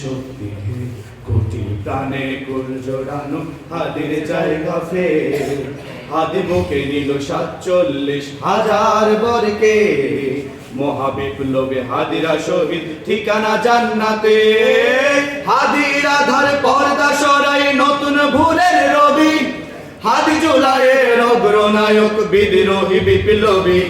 শক্তি কোটি প্রাণে কুল জোড়ানো হাদির জায়গা ফের হাদি বুকে নিল 47,000 বরকে মহাবিপ্লবে হাদিরা শহীদ ঠিকানা জান্নাতে হাদির আধার পর্দা সরাই নতুন ভোরের রবি হাদি জুলাইয়ের অগ্রনায়ক বিদ্রোহী বিপ্লবী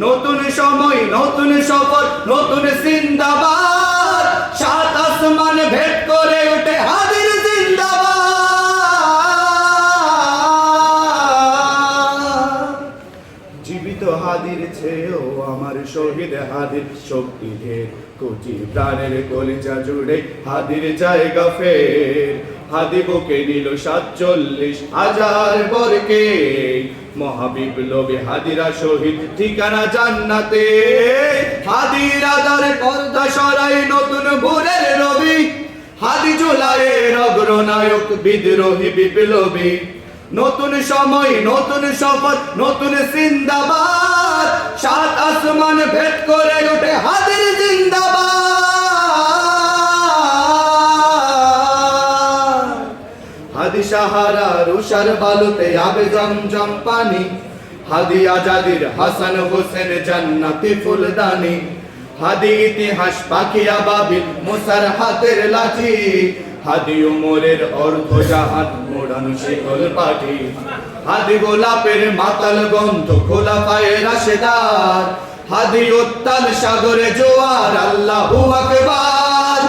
নতুন সময় নতুন সফর নতুন জিন্দাবাদ সাত আসমান ভেদ করে ওঠে হাদির জিন্দাবাদ জীবিত হাদির চেয়েও আমার শহীদ হাদির শক্তি ঢের কোটি প্রাণের কলিজা জুড়ে হাদির জায়গা ফের হাদি বুকে নিল 47,000 বরকে মহাবিপ্লবে হাদিরা শহীদ ঠিকানা জান্নাতে হাদির আধার পর্দা সরাই নতুন ভোরের রবি হাদি জুলাইয়ের অগ্রনায়ক বিদ্রোহী বিপ্লবী নতুন সময় নতুন সফর নতুন জিন্দাবাদ সাত আসমান ভেদ করে ওঠে হাদির জিন্দাবাদ হাদি সাহারা রুষার বালুতে আবে জমজম পানি হাদি আজাদির হাসান হোসেন জান্নাতি ফুলদানি হাদি ইতিহাস পাখিয়া বাবিল মুসার হাতের লাঠি হাদি উমরের অর্ধ জাহাজ মোড়ানো শিকল পাঠি হাদি গোলাপের মাতাল গন্ধ খোলাফায়ে রাশেদার হাদি উত্তাল সাগরে জোয়ার আল্লাহু আকবার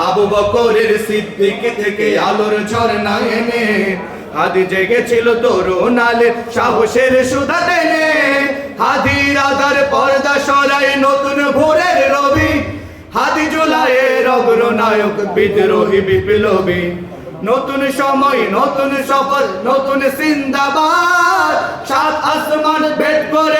আবু বকরের সিদ্দিক থেকে আলোর ঝর্ণা এনে হাদি জেগেছিল তরুণ আলের সাহসের সুধা টেনে হাদির আধার পর্দা সরাই নতুন ভোরের রবি হাদি জুলাইয়ের অগ্রনায়ক বিদ্রোহী বিপ্লবী নতুন সময় নতুন সফর নতুন জিন্দাবাদ সাত আসমান ভেদ করে